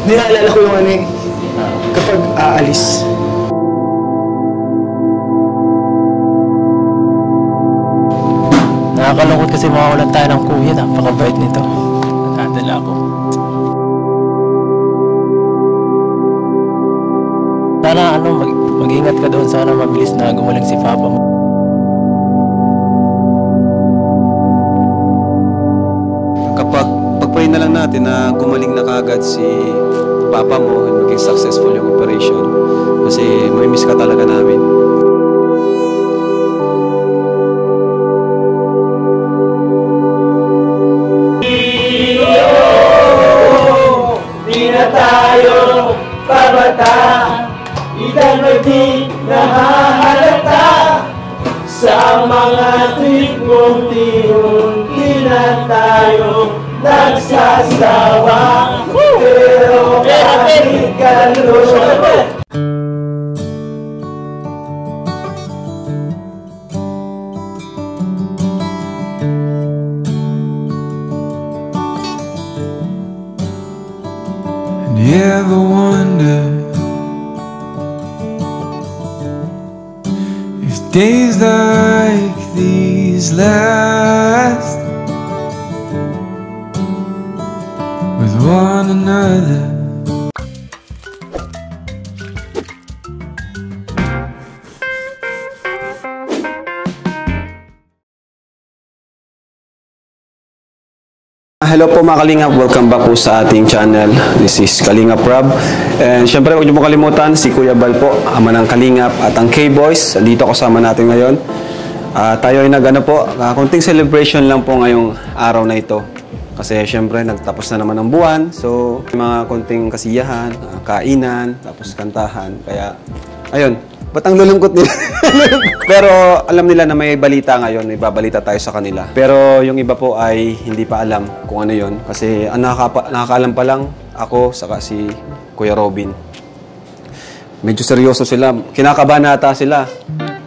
Hindi naalala ko yung ano eh. Kapag aalis. Nakakalungkot kasi mawawalan tayo ng kuya. Napakabait nito. Nadala ako. Sana mag-ingat ka doon. Sana mabilis na gumaling si Papa mo. Pag-pray na lang natin na gumaling na kagad si Papa mo and maging successful yung operation. Kasi may miss ka talaga namin. Di na tayo pabata, ilan ay di nahahalata. Sa mga tuwing unti-unti na tayo nagsasawa. Pero kahit gano'n, you ever wonder if days like these last with one another? Hello po mga Kalingap, welcome back po sa ating channel. This is Kalingap Rob. And syempre huwag niyo po kalimutan si Kuya Bal po, ama ng Kalingap at ang K-Boys. Dito kasama natin ngayon. Tayo ay konting celebration lang po ngayong araw na ito. Kasi syempre nagtapos na naman ang buwan. So mga konting kasiyahan, kainan, tapos kantahan. Kaya ayun, ba't ang lulungkot nila? Pero alam nila na may balita ngayon, may babalita tayo sa kanila. Pero yung iba po ay hindi pa alam kung ano yon. Kasi ang nakakaalam pa lang ako, saka si Kuya Robin. Medyo seryoso sila. Kinakabahan nata sila.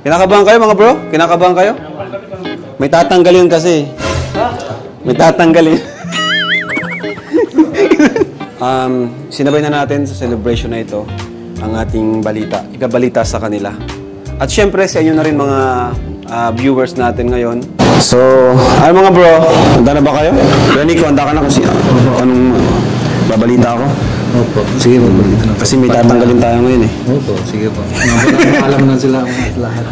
Kinakabahan kayo mga bro? Kinakabahan kayo? May tatanggalin kasi. May tatanggalin. Sinabay na natin sa celebration na ito ang ating balita, ikabalita sa kanila. At syempre sa inyo na rin mga viewers natin ngayon. So, ay mga bro, handa na ba kayo? Kuya Nico, handa ka na kasi anong babalita ako? Opo, sige po. Kasi may tatanggalin tayo ngayon eh. Opo, sige po. Alam na sila lahat.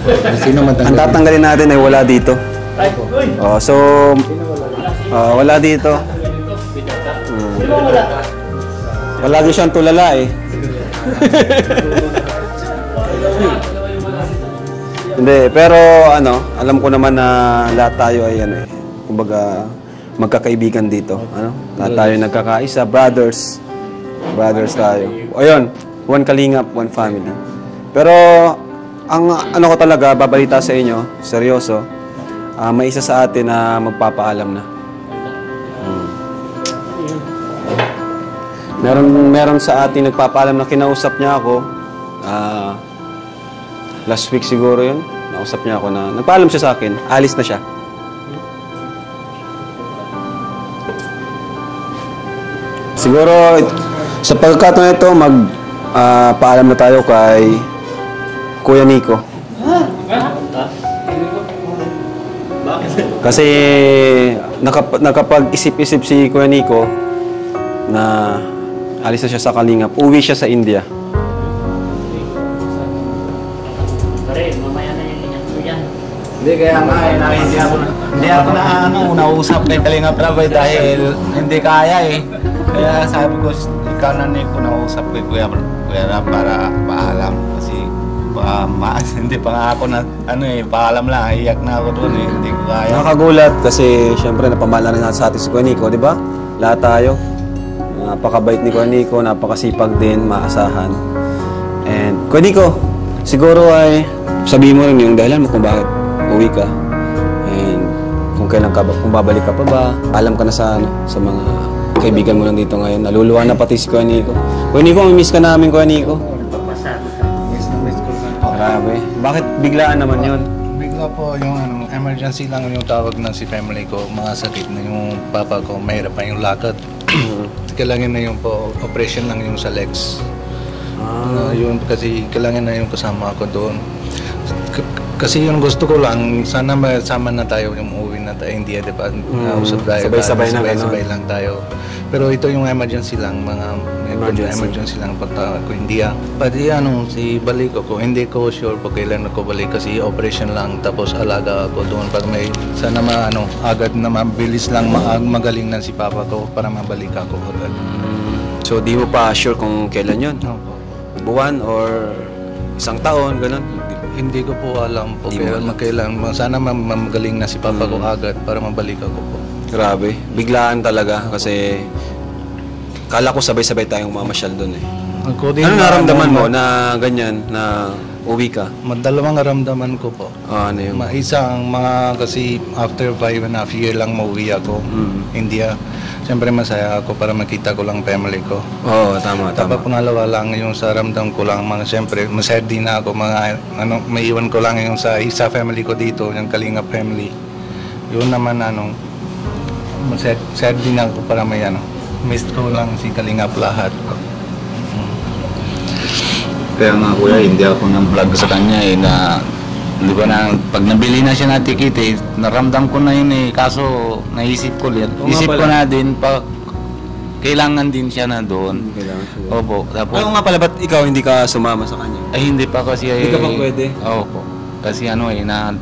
Sino man ang tatanggalin natin ay wala dito. So, wala dito. Palagi siyang tulala eh. Hindi, pero alam ko naman na lahat tayo ay kumbaga magkakaibigan dito, lahat tayo nagkakaisa, brothers tayo. Ayun, one Kalingap, one family. Pero ang ko talaga babalita sa inyo, seryoso, may isa sa atin na magpapaalam na. Meron sa atin nagpapaalam na kinausap niya ako. Last week siguro yun. Nausap niya ako na nagpaalam siya sa akin. Alis na siya. Siguro sa pagkakataon na ito, paalam na tayo kay Kuya Nico. Kasi nakapag-isip-isip si Kuya Nico na alis na siya sa Kalingap. Uwi siya sa India. Hindi, kaya nga hindi ako nausap kay Kalingap Rob dahil hindi kaya eh. Kaya sabi ko, ikaw na Nico, nausap kay Kuya Rob para paalam. Kasi hindi pa nga ako na paalam lang, iyak na ako doon eh. Hindi ko kaya. Nakagulat kasi syempre napamahal na rin sa atin si Kuya Nico, di ba? Lahat tayo. Napakabait ni Kuya Nico, napakasipag din, maasahan. And Kuya Nico, siguro ay sabihin mo rin yung dahilan mo kung bakit uwi ka. And kung kailan ka ba, kung babalik ka pa ba, alam ka na sa mga kaibigan mo lang dito ngayon. Naluluwa na pati si Kuya Nico. Kuya Nico, may miss ka namin, Kuya Nico. Miss ko na. Grabe. Bakit biglaan naman yun? Bigla po yung emergency lang yung tawag ng si family ko. Mga sakit na yung papa ko, mahirap pa yung lakad. kailangan na yung po, operation lang yung sa legs. Yun kasi kailangan na yung kasama ako doon. Kasi yung gusto ko lang, sana masama na tayo yung uwi na tayo India, di ba? Usap tayo, sabay-sabay lang tayo. Pero ito yung emergency lang, mga emergency lang pagka ako India. Pati si balik ako, hindi ko sure pag kailan ako balik kasi operation lang tapos alaga ako doon. Pag may, sana agad na mabilis lang magaling na si Papa ko para mabalik ako agad. So di mo pa sure kung kailan yun? Opo. Buwan or isang taon, ganun? Hindi ko po alam po kailan. Sana magaling na si Papa ko agad para mabalik ako po. Grabe, biglaan talaga kasi kala ko sabay-sabay tayong mamasyal doon eh. Ano naramdaman mo na ganyan, na uwi ka? Madalawang naramdaman ko po. Ano yun? Isang kasi after 5.5 years lang mauwi ako, India. Siyempre masaya ako para makita ko lang family ko. Oo, tama. Tapos pangalawa lang yung sa ramdam ko lang, siyempre masaya din ako, may iwan ko lang yung sa isa family ko dito, yung Kalingap family. Yun naman masaya din ako para may miss ko lang si Kalingap lahat. Kaya nga kuya, hindi ako nang vlog sa kanya na di ba pag nabili na siya na ticket naramdam ko na yun kaso naisip ko na din kailangan din siya na doon. Opo. Tapos, nga pala, ba't ikaw hindi ka sumama sa kanya? Ay hindi pa kasi hindi ka pa pwede? Opo. Kasi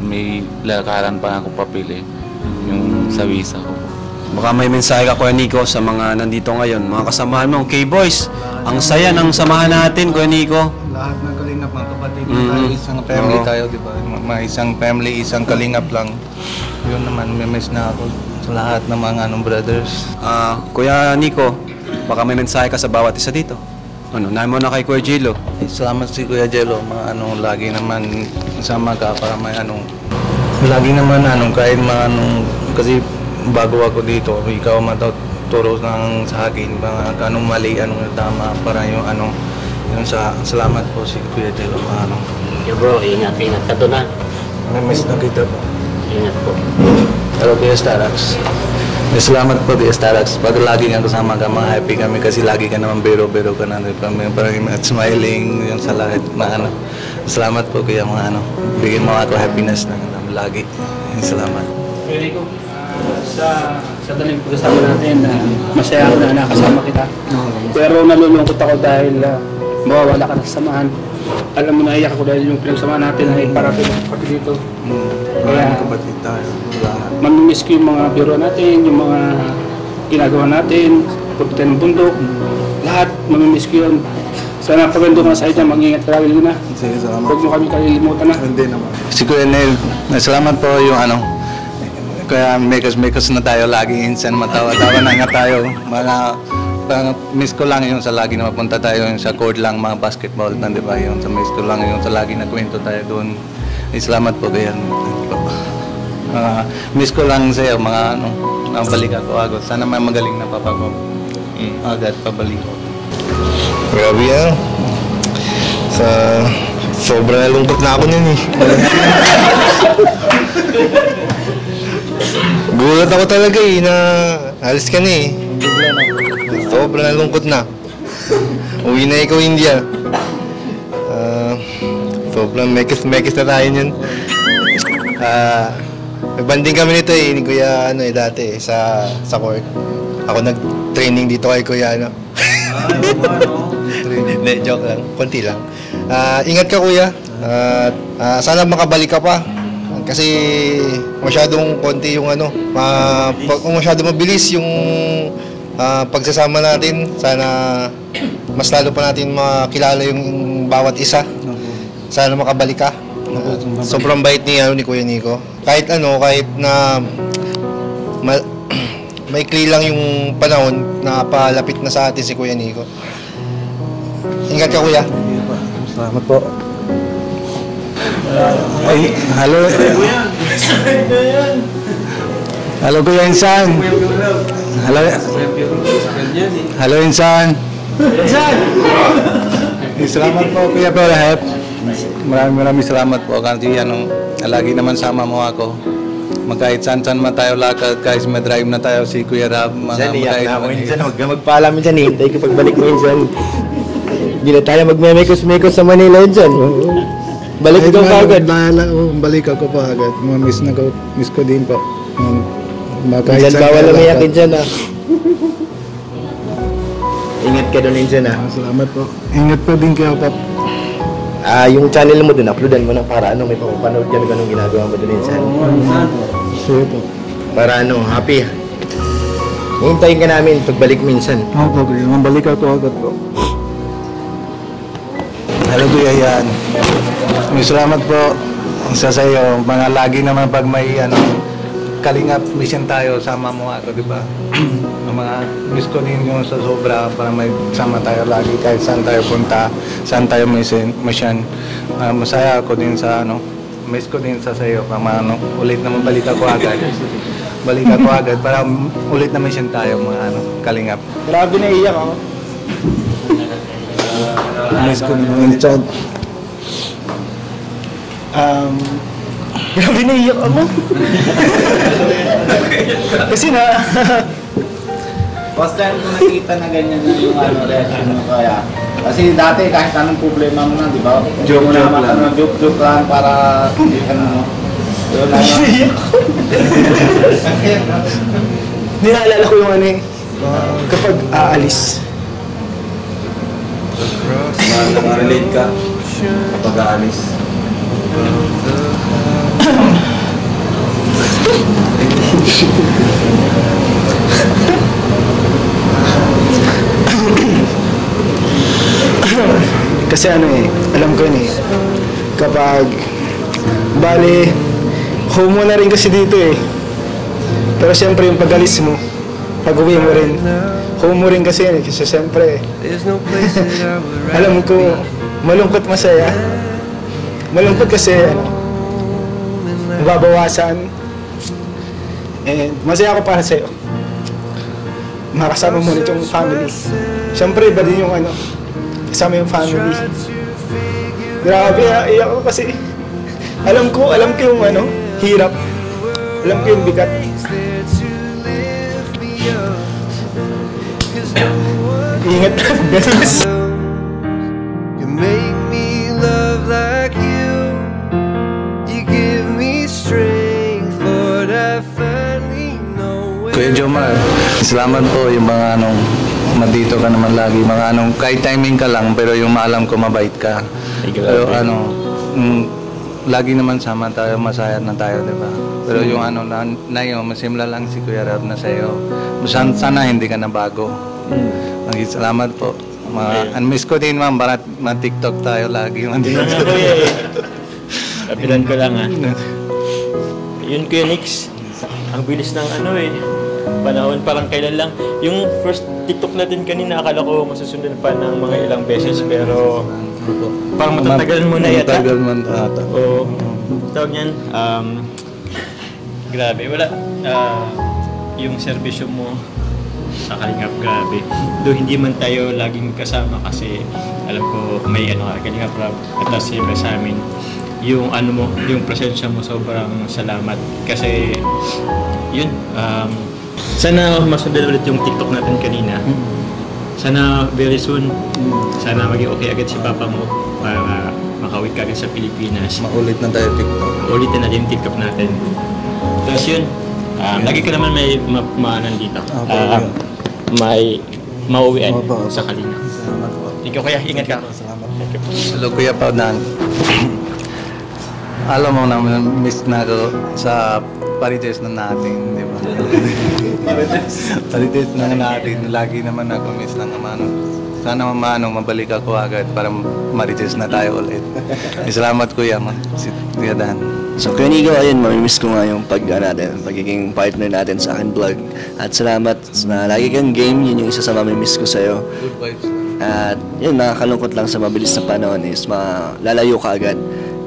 may lakaran pa ako papili yung sa visa ko. Baka may mensahe ka, Kuya Nico, sa mga nandito ngayon, mga kasamahan mo, K-Boys. Ang saya ng samahan natin, Kuya Nico. Lahat ng Kalingap, mga kapatid tayo, isang family tayo, di ba? Isang family, isang Kalingap lang. Yun naman, may miss na ako sa lahat ng mga brothers. Kuya Nico, baka may mensahe ka sa bawat isa dito. Nahin mo na kay Kuya Jello. Salamat si Kuya Jello, lagi naman sama ka para may lagi naman kahit kasi bago ako dito, ikaw matuturo sa akin, anong mali, anong tama, para yung yung salamat po si Kuya Jello. Yo bro, ingat ka doon ha. Miss na kita po. Ingat po. Hello Kuya Starax. Salamat po Kuya Starax. Pag lagi nga kasama ka, happy kami kasi lagi ka naman biro-biro ka na. Parang smiling yung sa lahat na Salamat po Kuya bigyan mo ako happiness na lagi. Salamat. Pwede ko. Sa daling pag-kasama natin, masaya ako na nakasama kita. Pero nalulungkot ako dahil mawawala ka na sa samahan. Alam mo, naiyak ako dahil yung pinagsamahan natin ay parating pati dito. Kaya kapatid tayo. mamimiss ko yung mga biro natin, yung mga ginagawa natin, pagpunta ng bundok. Lahat, mamimiss ko yun. Sana pag nandun ka sa ito, mag-ingat ka rin na. Sige, salamat. Huwag mo kami kalilimutan na. Hindi naman. Si Kuya Neil, salamat po yung kaya mekas na tayo lagi, insan matawa-tawa na nga tayo. Miss ko lang yung sa lagi na mapunta tayo yung sa court lang, mga basketball na, di ba? Yung sa miss ko lang yung sa lagi na kwento tayo doon. Salamat po kaya. Miss ko lang sa'yo, balik ako agad. Sana may magaling na papa ko. Agad pabalik ko. Grabe yan. Sobrang nalungkot na ako nun eh. Gulat ako talaga na alis ka na eh. Sobrang nalungkot na. Uwi na ikaw India. Sobrang mekis na tayo yun. Nagbanding kami nito ni Kuya dati sa court. Ako nag-training dito kay Kuya Hindi, joke lang. Konti lang. Ingat ka Kuya. Sana makabalik ka pa. Kasi masyadong konti yung masyadong mabilis yung pagsasama natin. Sana mas lalo pa natin makilala yung bawat isa. Sana makabalik ka. Sobrang bait ni Kuya Nico. Kahit na maikli lang yung panahon na palapit na sa atin si Kuya Nico. Ingat ka Kuya. Salamat po. Hello. Hello Kuya Insan. Hello Insan. Salamat po Kuya Perhep. Maraming salamat po kasi lagi naman sama mo ako. Kahit saan man tayo lakad, guys, may drive na tayo si Kuya Rab. Minsan, iyak na ako minsan. Huwag ka magpaalam minsan, hintay ko pagbalik mo minsan. Hindi na tayo magmemekos-mekos sa Manila minsan. Balik ikaw kagad. Balik ako pa agad. Miss ko din po. Minsan bawal lang iyakin dyan ah. Ingat ka doon minsan ah. Salamat po. Ingat po din kayo, Pap. Yung channel mo doon, uploadan mo na para may papapanood ka na ganun ginagawa mo doon minsan. Sure po. Para happy. Hintayin ka namin pagbalik minsan. Opo, Kuya. Mabalik ako agad po. Hello, Kuya Yan. May salamat po sa sayo. Mga lagi naman pag may kalingap mission tayo, sama mo ako, di ba? Mga miss ko din yung sa sobra para may sama tayo lagi kahit saan tayo punta, saan tayo mission. Masaya ako din sa miss ko din sa sayo. Ulit naman balik ako agad. Balik ako agad para ulit na mission tayo mga kalingap. Grabe na iyak ako. Miss ko din yung chat. Grabe na iyak ako. Kasi first time ko nakita na ganyan na yung reaction mo kaya. Kasi dati kahit anong problema mo na, di ba? Joke lang. Joke lang para yun lang. Naalala ko yung kapag aalis. Relate ka kapag aalis. Kasi alam ko yun kapag bali home mo na rin kasi dito pero siyempre yung pag-alis mo, pag-uwi mo rin home mo rin kasi kasi siyempre alam ko malungkot masaya, malungkot kasi mababawasan and masaya ako para sa'yo makasama mo ulit yung family. Siyempre iba din yung kasama yung family. Grabe, iyak ko kasi alam ko yung hirap. Alam ko yung bigat. Ingat lang, guys. You make me love like you. You give me strength, Lord, I finally know where. Kuya Jomar, salamat po yung mga dito ka naman lagi, mga kahit timing ka lang, pero yung maalam ko mabait ka. Pero lagi naman sama tayo, masaya na tayo, di ba? Pero yung yun, masimla lang si Kuya Rab na sa'yo. Sana hindi ka na bago. Salamat po. Miss ko din, ma'am, para ma-TikTok tayo lagi. Kapilan ko lang Yun Kuya Nix, ang bilis ng panahon, parang kailan lang. Yung first TikTok natin kanina, akala ko masusundan pa ng mga ilang beses, pero parang matatagal mo na yata. Matatagal mo na yata. Oo. Tawag niyan, grabe, wala. Yung serbisyo mo sa Kalingap, grabe. Though hindi man tayo laging kasama kasi alam ko may Kalingap Rab at siyempre sa amin. Yung mo, yung presensya mo, sobrang salamat. Kasi yun, sana masundan ulit yung TikTok natin kanina. Sana very soon, sana maging okay agad si Papa mo para makauwi ka agad sa Pilipinas. Maulit na tayo TikTok. Ulitin natin yung TikTok natin. Tapos yun, lagi ka naman may maanan dito. May mauwian sa Kalina. Ikaw kaya, ingat ka. Hello Kuya Paunan. Alam mo naman, miss na ako sa parites na natin, di ba? Parites na natin, lagi naman ako miss lang naman. Sana mabalik ako agad para marites na tayo ulit. Salamat Kuya, si Kuya Dan. So Kuya Nico, ayun, mamimiss ko nga yung pagiging partner natin sa akin vlog. At salamat na lagi kang game, yun yung isa sa mamimiss ko sa'yo. Good vibes. At yun, nakakalungkot lang sa mabilis na panahon is malalayo ka agad.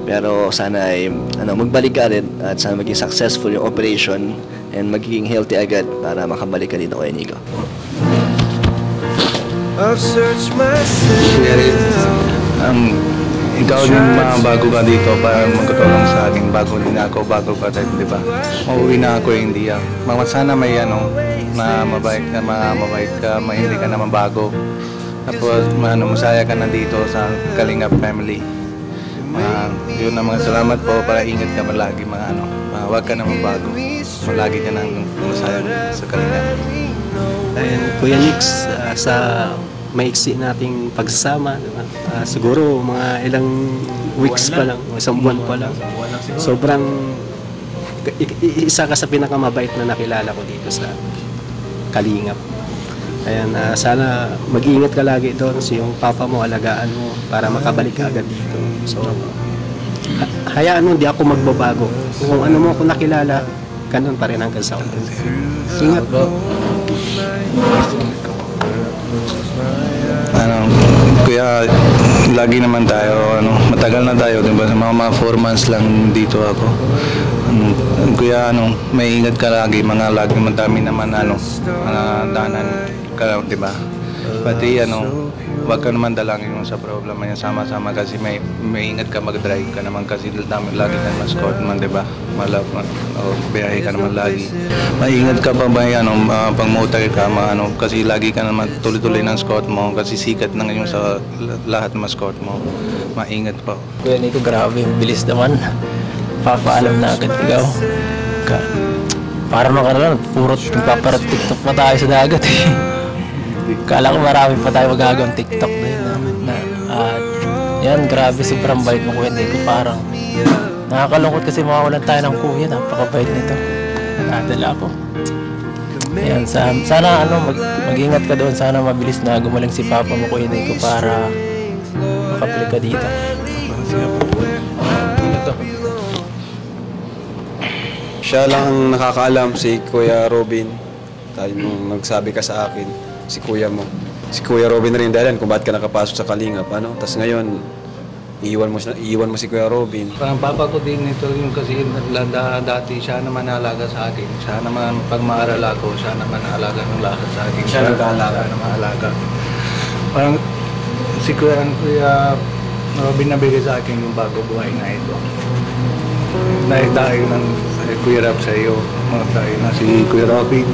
Pero sana ay magbalik ka rin at sana maging successful yung operation and magiging healthy agad para makabalik ka dito kay Nico. I've searched myself. ikaw yung mga bago ka dito para magtulong sa akin. Bago din ako, bago ka din, di ba? Mauwi na ako India. Sana may na mabait ka, hindi ka naman bago. Tapos masaya ka na dito sa Kalingap family. Yun na mga salamat po, para ingat ka malagi huwag ka naman bago. Malagi ka nang masaya sa Kalingap. And Kuya Nix, sa maiksi nating pagsasama, diba? Siguro mga ilang weeks pa lang, isang buwan pa lang. Sobrang isa ka sa pinakamabait na nakilala ko dito sa Kalingap. Ayan, sana mag-iingat ka lagi doon. So yung papa mo, alagaan mo para makabalik ka agad dito. So, hayaan mo, di ako magbabago. Kung ano mo ako nakilala, ganun pa rin hanggang sa ulo. Ingat po. Kuya, lagi naman tayo, matagal na tayo, diba? Mga 4 months lang dito ako. Kuya, may ingat ka lagi, lagi madami naman, danan ka, diba? Pati, wag ka naman dalangin mo sa problema niya, sama-sama kasi may ingat ka mag-drive ka naman kasi lagi ka naman scout man, diba? Biyahe ka naman lagi. Maingat ka pa ba pang motor ka, kasi lagi ka naman tuloy-tuloy ng scout mo kasi sikat na ngayon sa lahat ng scout mo. Maingat pa. Kuya Nico, grabe, bilis naman. Papaalam na agad ikaw. Para naman puro TikTok pa tayo sa dagat eh. Kala ko marami pa tayo magagawang TikTok na yun. Yan, grabe, sobrang bait mo Kuya Nico. Parang nakakalungkot kasi mawawalan tayo ng kuya. Napakabait nito. Nadala ko. Yan, sana mag-ingat ka doon. Sana mabilis na gumaling si Papa mo Kuya Nico para makabalik ka dito. Siya lang ang nakakaalam, si Kuya Robin. Tayo nung nagsabi ka sa akin, si Kuya mo. Si Kuya Robin na rin dahilan kung bakit ka nakapasok sa Kalingap. Tapos ngayon, iiwan mo si Kuya Robin. Parang papa ko din ito yung kasi dati siya naman naalaga sa akin. Siya naman pag maaral ako, siya naman naalaga ng lahat sa akin. Siya nag-aalaga. Siya naman alaga. Parang si Kuya Robin nabigay sa akin yung bago buhay na ito. Dahil ng Kuya Rap sa iyo, dahil na si Kuya Robin.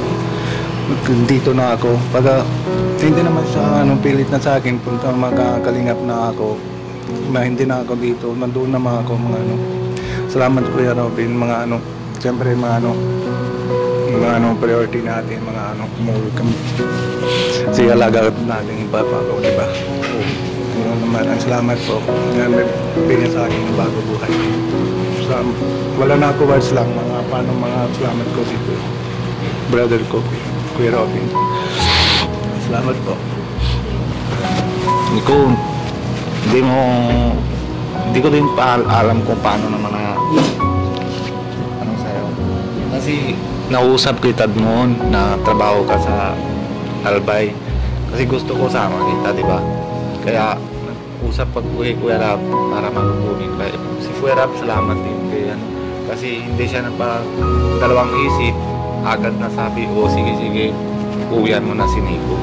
Dito na ako. Pag hindi naman siya pilit na sa akin, punta magkakalingap na ako. Hindi na ako dito, nandoon naman ako Salamat Kuya Robin, siyempre mga priority natin, umuwi kami. Kasi alaga natin yung papa ko, diba? Yun naman, ang salamat po. Bigyan sa akin ng bago buhay. Wala na ako words lang, mga salamat ko si brother ko, Kuya Robin. Salamat po. Nico, hindi ko din alam kung paano naman sa'yo. Kasi nausap kita noon na trabaho ka sa Albay. Kasi gusto ko sama kita, di ba? Kaya usap pag Kuya Rap para makukunin ka. Si Kuya Rap, salamat din kay kasi hindi siya dalawang isip, agad na sabi, sige, uwian mo na si Nico.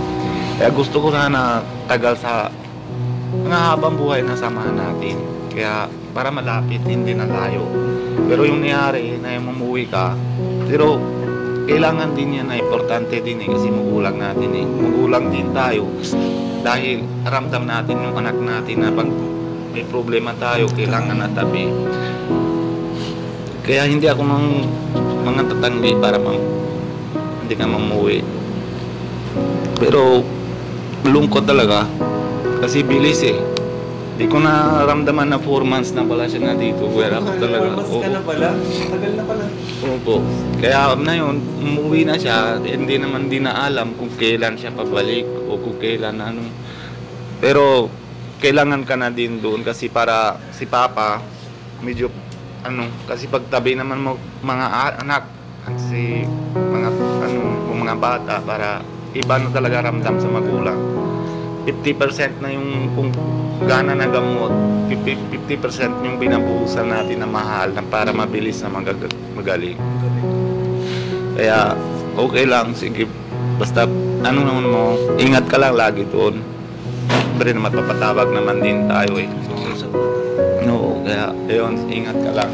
Kaya gusto ko sana tagal sa mga habang buhay na samahan natin. Kaya para malapit, hindi na layo. Pero yung nangyari na yung mamuwi ka, pero kailangan din yan na importante din kasi magulang natin magulang din tayo. Dahil ramdam natin yung anak natin na pag may problema tayo, kailangan na tabi. Kaya hindi ako mga tatanggi para hindi ka mamuwi. Pero lungkot talaga kasi bilis Hindi ko na ramdaman na 4 months na pala siya na dito. Kuya Rap talaga. 4 months ka na pala? Tagal na pala. Opo. Kaya na yun, umuwi na siya. Hindi naman din na alam kung kailan siya pabalik o kung kailan Pero kailangan ka na din doon kasi para si Papa medyo kasi pagtabi naman mo mga anak kasi mga bata para iba na talaga ramdam sa magulang. 50% na yung kung gana na gamot, 50% yung binabuhusan natin na mahal na para mabilis na magaling. Kaya okay lang, sige, basta mo, ingat ka lang lagi doon. Pero naman papatawag naman din tayo Kaya, ayun, ingat ka lang.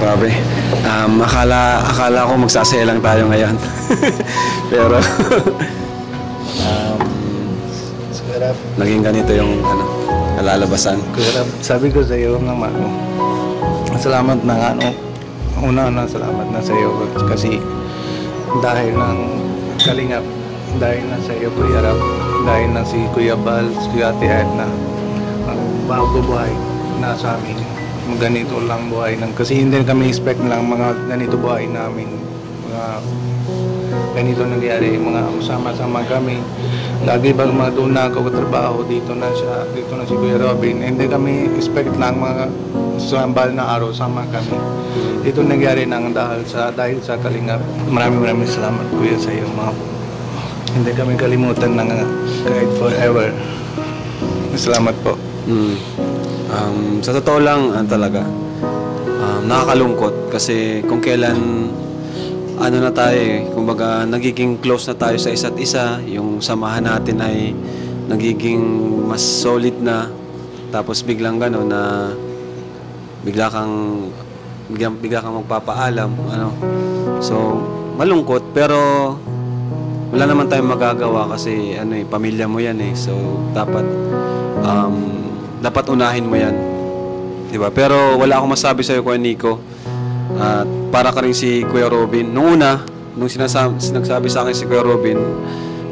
Grabe. Akala ko magsasaya lang tayo ngayon. Pero naging ganito yung kalalabasan. Sabi ko sa iyo naman, salamat na una salamat na sa iyo kasi dahil ng Kalingap, dahil na sa iyo Kuya Rap, dahil na si Kuya Bal, si Kuya Ate Edna, ang bago buhay na sa amin. Ganito lang buhay kasi hindi kami expect lang mga ganito buhay namin, mga ganito nangyari, mga sama-sama kami. Lagi ba mga doon na ako trabaho, dito na si Kuya Robin, hindi kami expect lang mga sambal na araw sama kami. Ito nangyari dahil sa Kalingap. Maraming salamat Kuya sa iyo, mga hindi kami kalimutan ng kahit forever. Salamat po. Sa totoo lang, talaga, nakakalungkot kasi kung kailan na tayo kumbaga nagiging close na tayo sa isa't isa, yung samahan natin ay nagiging mas solid na, tapos biglang gano'n na bigla kang magpapaalam, so malungkot, pero wala naman tayong magagawa kasi pamilya mo yan so dapat unahin mo yan, diba? Pero wala akong masabi sa'yo, Kuya Nico, at para ka rin si Kuya Robin. Nung nagsabi sa akin si Kuya Robin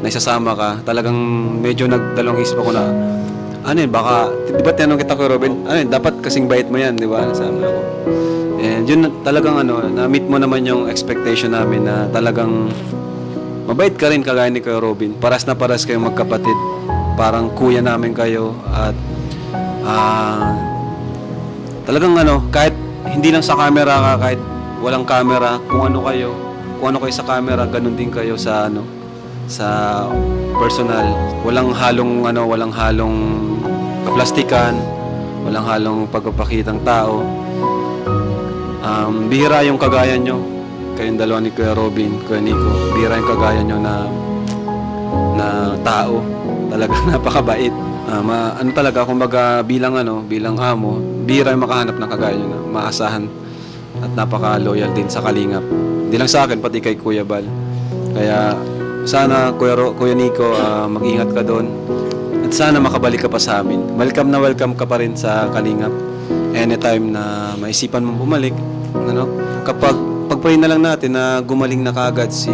na isasama ka, talagang medyo nagdalawang isip ako na baka, di ba tinanong kita Kuya Robin, dapat kasing bait mo yan, di ba? Nasama ako. And yun talagang na-meet mo naman yung expectation namin na talagang mabait ka rin kagaya ni Kuya Robin. Paras na paras kayong magkapatid. Parang kuya namin kayo at talagang kahit hindi lang sa camera ka, kahit walang camera, kung ano kayo sa camera, ganun din kayo sa sa personal. Walang halong kaplastikan, walang halong pagpapakitang tao. Bihira yung kagaya nyo, kayong dalawa ni Kuya Robin, Kuya Nico. Bihira yung kagaya nyo na tao. Talagang napakabait. Talaga, kumbaga bilang amo, bihira yung makahanap ng kagaya nyo na maasahan at napaka-loyal din sa Kalingap. Hindi lang sa akin, pati kay Kuya Bal. Kaya sana Kuya Nico, mag-ingat ka doon at sana makabalik ka pa sa amin. Welcome na welcome ka pa rin sa Kalingap anytime na maisipan mong bumalik. Pagpray na lang natin na gumaling na kaagad si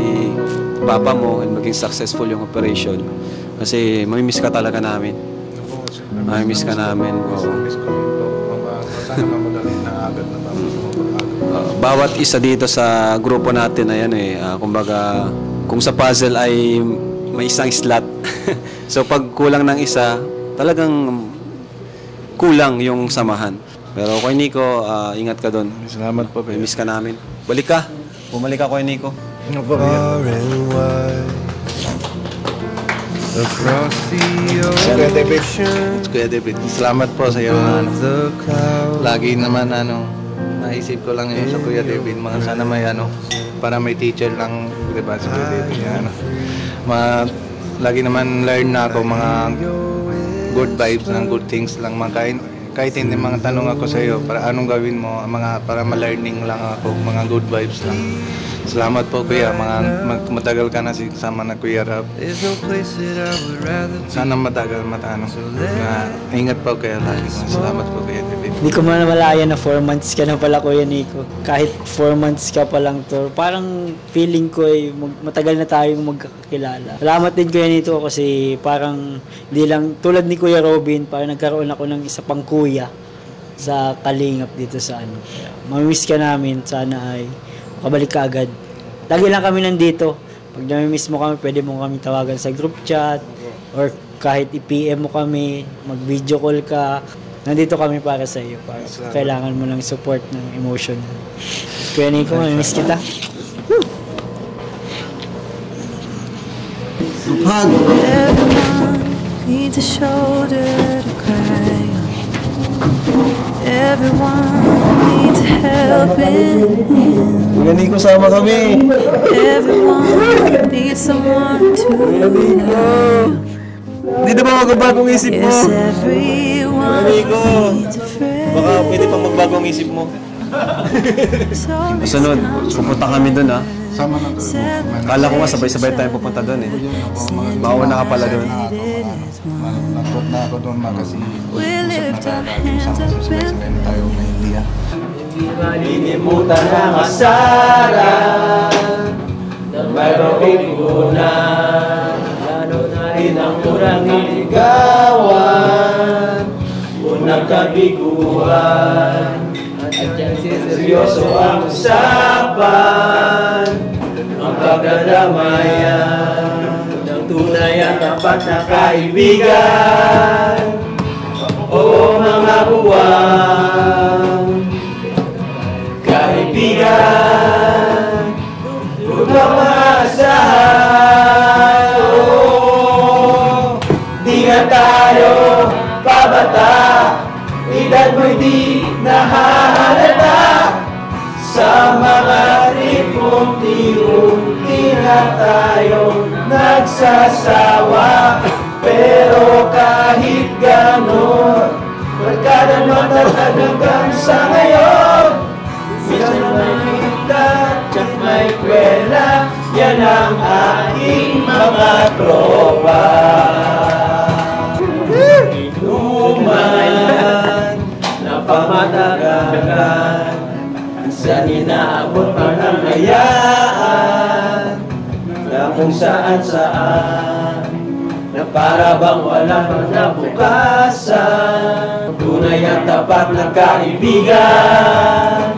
papa mo and maging successful yung operation, kasi mamimiss ka talaga namin. Mamimiss ka namin. Sana mamadali na agad na bawat isa dito sa grupo natin ayan kumbaga kung sa puzzle ay may isang slot so pag kulang ng isa talagang kulang yung samahan. Pero Kuya Nico, ingat ka doon. Salamat po. Miss ka namin. Balik ka. Bumalik ka Kuya Nico. Kuya David, salamat po sa iyo. Lagi naman naisip ko lang yun sa Kuya David, sana may para may teacher lang, diba, sa Kuya David. Lagi naman learn na ako mga good vibes ng good things lang. Kahit hindi mga tanong ako sa iyo, para anong gawin mo, para ma-learning lang ako, mga good vibes lang. Salamat po Kuya, matagal ka na sama na Kuya Rap. Sana matagal ingat po Kuya lagi. Salamat po Kuya David. Hindi ko man malaya na 4 months ka na pala Kuya Nico. Kahit 4 months ka pa lang to, parang feeling ko matagal na tayong magkakilala. Salamat din Kuya Nico kasi parang hindi lang tulad ni Kuya Robin, parang nagkaroon ako ng isa pang kuya sa Kalingap dito sa mamimiss ka namin, sana ay makabalik ka agad. Lagi lang kami nandito. Pag namimiss mo kami, pwede mo kami tawagan sa group chat or kahit i-PM mo kami, mag-video call ka. Nandito kami para sa iyo. Kailangan mo lang support ng emotion. Kuya Nico, mamimiss kita. Everyone needs a shoulder to cry on. Everyone needs helping. Gani ko sama kami. Everyone needs someone to love. Hindi na ba magbabagong isip mo? Yes, everyone needs a friend. Baka pwede pang magbagong isip mo. Sunod, pupunta kami doon ha. Sama na to. Kala ko nga sabay-sabay tayo pupunta doon eh. Mauna ka pala doon. Nagot na ako doon kasi usap na tayo sabay-sabay na tayo maintindihan. Hindi malilimutan ang asaran ng mayroong igunan. Lalo na rin ang unang niligawan, unang kabiguan. At yan seryoso ang usapan, ang pagdadamayan ng tunay at tapat na kaibigan. Oo mga buwan, kaibigan, huwag kang maasahan. Oo, di nga tayo pabata, edad mo'y di nahahalata. Sa mga tripong unti na tayong nagsasawa. Pero kahit ganon, barkada matatag hanggang sa ngayon. Minsan may kita, tsak may kwela, yan ang aking mga tropa. Inuman na pamatagan, minsan inaabot pa ng hayaan, na kung saan-saan, na para bang walang pagnabukasan. Tunay at tapat na kaibigan.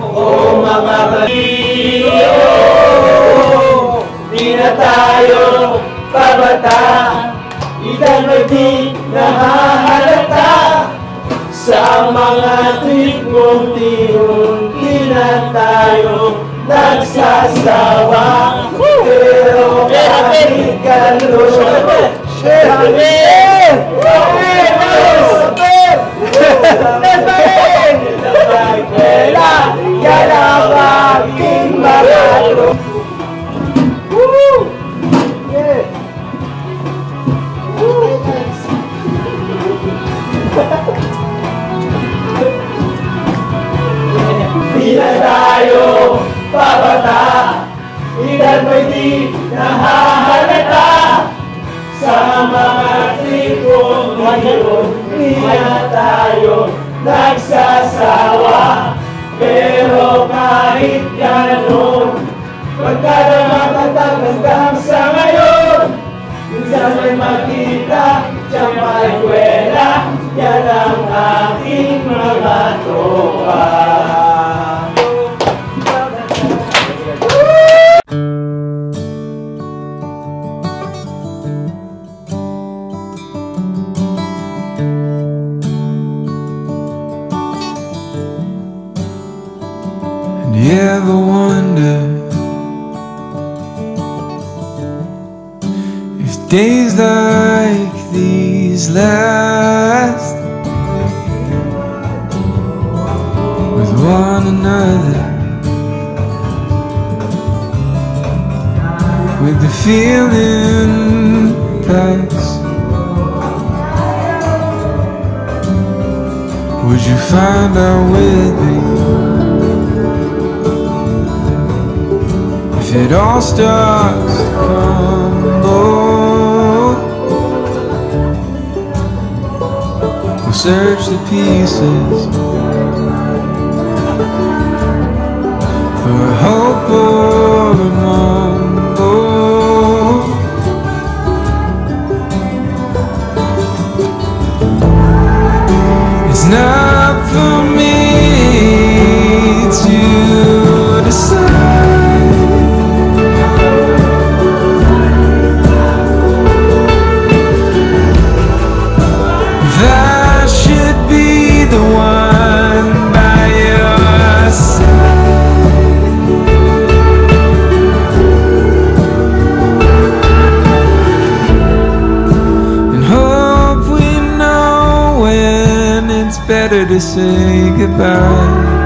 Oo mga kaibigan, di na tayo pabata, edad mo'y di nahahalata. Sa mga tuwing unti-unti na tayo nagsasawa. Pero kahit gano'n, yan ang aking mga tropa. Di na tayo pabata, edad mo'y di nahahalata. Sa mga tripong di na tayo nagsasawa. Pero kahit gano'n, pagkada matatag hanggang sa ngayon. Minsan may makita, siyang may kwela, yan ang aking mga tropa. And you ever wonder if days like these last with one another, with the feeling pass? Would you find out with me if it all starts to crumble? We'll search the pieces for a hope or a mumble. It's not for me to decide. That should be the one by your side. And hope we know when it's better to say goodbye.